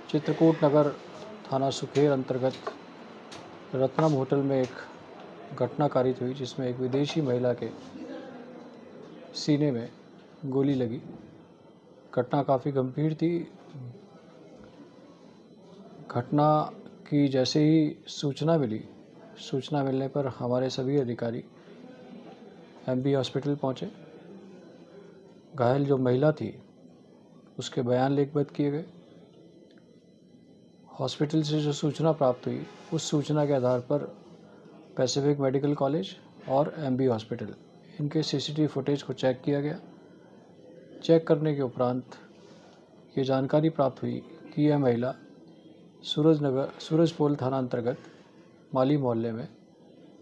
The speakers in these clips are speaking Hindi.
चित्रकूट नगर थाना सुखेर अंतर्गत रत्नम होटल में एक घटना कारित हुई जिसमें एक विदेशी महिला के सीने में गोली लगी। घटना काफ़ी गंभीर थी। घटना की जैसे ही सूचना मिलने पर हमारे सभी अधिकारी एमबी हॉस्पिटल पहुंचे। घायल जो महिला थी उसके बयान लिपिबद्ध किए गए। हॉस्पिटल से जो सूचना प्राप्त हुई उस सूचना के आधार पर पैसिफिक मेडिकल कॉलेज और एमबी हॉस्पिटल इनके सीसीटीवी फुटेज को चेक किया गया। चेक करने के उपरांत ये जानकारी प्राप्त हुई कि यह महिला सूरजपोल थाना अंतर्गत माली मोहल्ले में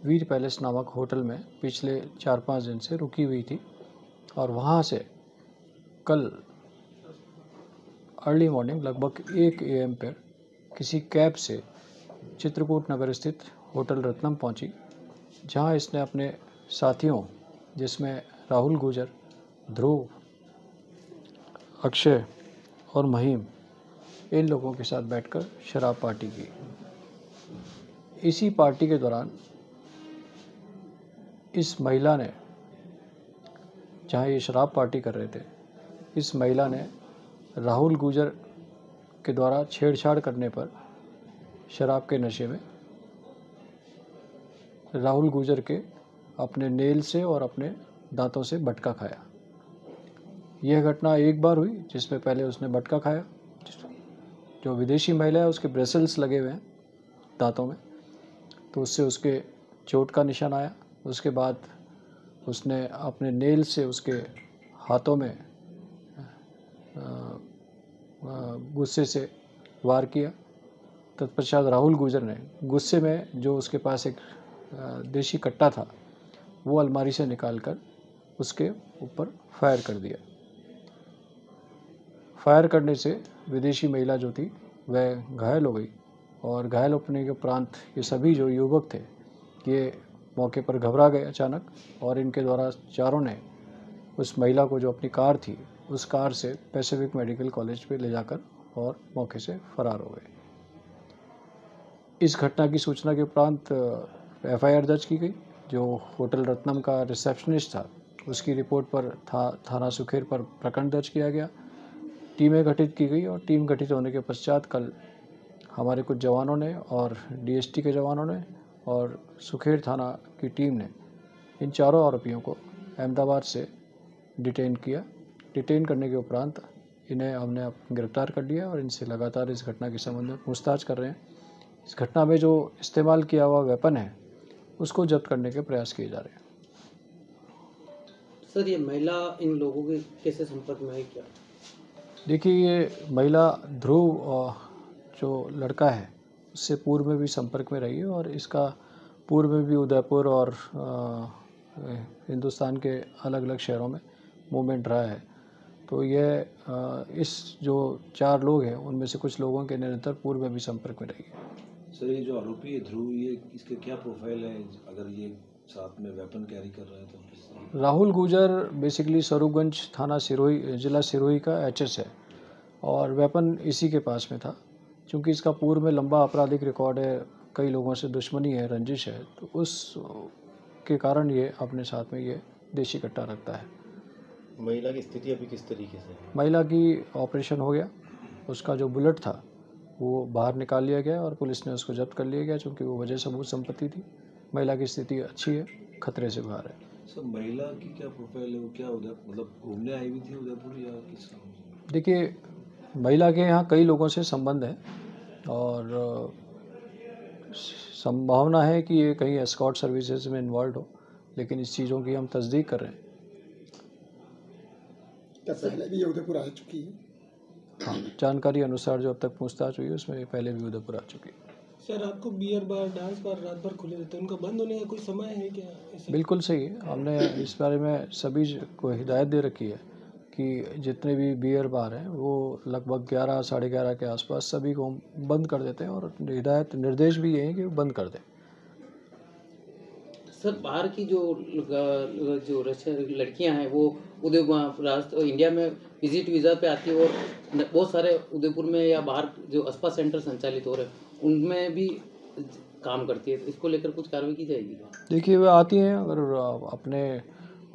वीर पैलेस नामक होटल में पिछले 4-5 दिन से रुकी हुई थी और वहाँ से कल अर्ली मॉर्निंग लगभग 1 AM पर किसी कैब से चित्रकूट नगर स्थित होटल रत्नम पहुंची, जहां इसने अपने साथियों जिसमें राहुल गुजर, ध्रुव, अक्षय और महिम इन लोगों के साथ बैठकर शराब पार्टी की। इसी पार्टी के दौरान इस महिला ने, जहां ये शराब पार्टी कर रहे थे, इस महिला ने राहुल गुजर के द्वारा छेड़छाड़ करने पर शराब के नशे में राहुल गुजर के अपने नेल से और अपने दांतों से बटका खाया। यह घटना एक बार हुई जिसमें पहले उसने बटका खाया। जो विदेशी महिला है उसके ब्रेसल्स लगे हुए हैं दांतों में, तो उससे उसके चोट का निशान आया। उसके बाद उसने अपने नेल से उसके हाथों में गुस्से से वार किया। तत्पश्चात राहुल गुजर ने गुस्से में जो उसके पास एक देशी कट्टा था वो अलमारी से निकालकर उसके ऊपर फायर कर दिया। फायर करने से विदेशी महिला जो थी वह घायल हो गई और घायल होने के उपरांत ये सभी जो युवक थे ये मौके पर घबरा गए अचानक और इनके द्वारा चारों ने उस महिला को जो अपनी कार थी उस कार से पैसिफिक मेडिकल कॉलेज पे ले जाकर और मौके से फरार हो गए। इस घटना की सूचना के उपरांत FIR दर्ज की गई। जो होटल रत्नम का रिसेप्शनिस्ट था उसकी रिपोर्ट पर थाना सुखेर पर प्रकरण दर्ज किया गया। टीमें गठित की गई और टीम गठित होने के पश्चात कल हमारे कुछ जवानों ने और DST के जवानों ने और सुखेर थाना की टीम ने इन चारों आरोपियों को अहमदाबाद से डिटेन किया। डिटेन करने के उपरांत इन्हें हमने गिरफ्तार कर लिया और इनसे लगातार इस घटना के संबंध में पूछताछ कर रहे हैं। इस घटना में जो इस्तेमाल किया हुआ वेपन है उसको जब्त करने के प्रयास किए जा रहे हैं। सर, ये महिला इन लोगों के कैसे संपर्क में आई क्या? देखिए, ये महिला ध्रुव जो लड़का है उससे पूर्व में भी संपर्क में रही है और इसका पूर्व में भी उदयपुर और हिंदुस्तान के अलग अलग शहरों में मूवमेंट रहा है। तो यह इस जो 4 लोग हैं उनमें से कुछ लोगों के निरंतर पूर्व में भी संपर्क में रही है। सर, ये जो आरोपी है ध्रुव, ये इसके क्या प्रोफाइल है? अगर ये साथ में वेपन कैरी कर रहा है तो? राहुल गुजर बेसिकली स्वरूपगंज थाना सिरोही, जिला सिरोही का HS है और वेपन इसी के पास में था। क्योंकि इसका पूर्व में लंबा आपराधिक रिकॉर्ड है, कई लोगों से दुश्मनी है, रंजिश है, तो उस के कारण ये अपने साथ में ये देशी कट्टा रखता है। महिला की स्थिति अभी किस तरीके से है? महिला की ऑपरेशन हो गया, उसका जो बुलेट था वो बाहर निकाल लिया गया और पुलिस ने उसको जब्त कर लिया गया क्योंकि वो वजह सबूत संपत्ति थी। महिला की स्थिति अच्छी है, खतरे से बाहर है। सर, महिला की क्या प्रोफाइल है? वो क्या मतलब घूमने आई हुई थी उदयपुर या किस? देखिए, महिला के यहाँ कई लोगों से संबंध है और संभावना है कि ये कहीं एस्कॉर्ट सर्विसेज में इन्वॉल्व हो, लेकिन इस चीज़ों की हम तस्दीक कर रहे हैं। क्या पहले भी ये उदयपुर आ चुकी है? हाँ, जानकारी अनुसार जो अब तक पूछताछ हुई है उसमें पहले भी उदयपुर आ चुकी है। सर, आपको बियर बार, डांस बार रात भर खुले रहते हैं, उनका बंद होने का कोई समय है क्या? बिल्कुल सही है। हमने इस बारे में सभी को हिदायत दे रखी है कि जितने भी बियर बार हैं वो लगभग 11, साढ़े 11 के आसपास सभी को बंद कर देते हैं और हिदायत निर्देश भी ये है कि बंद कर दें। सर, बाहर की जो लड़कियां हैं वो इंडिया में विजिट वीज़ा पे आती है और बहुत सारे उदयपुर में या बाहर जो स्पा सेंटर संचालित हो रहे हैं उनमें भी काम करती है, तो इसको लेकर कुछ कार्रवाई की जाएगी? देखिए वे आती हैं, अगर अपने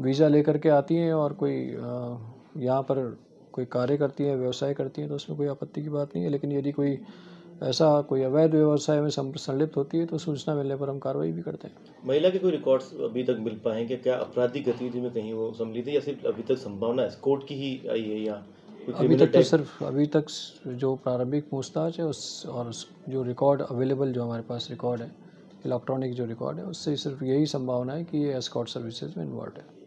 वीज़ा लेकर के आती हैं और कोई यहाँ पर कोई कार्य करती है, व्यवसाय करती हैं, तो उसमें कोई आपत्ति की बात नहीं है। लेकिन यदि कोई ऐसा कोई अवैध व्यवसाय में संलिप्त होती है तो सूचना मिलने पर हम कार्रवाई भी करते हैं। महिला के कोई रिकॉर्ड्स अभी तक मिल पाए हैं कि क्या आपराधिक गतिविधि में कहीं वो सम्मिलित है या सिर्फ अभी तक संभावना एस्कॉर्ट की ही आई है या अभी तक तो सिर्फ अभी तक जो प्रारंभिक पूछताछ है उस जो रिकॉर्ड अवेलेबल जो हमारे पास रिकॉर्ड है, इलेक्ट्रॉनिक जो रिकॉर्ड है, उससे सिर्फ यही संभावना है कि ये एस्कॉर्ट सर्विसेज में इन्वॉल्व है।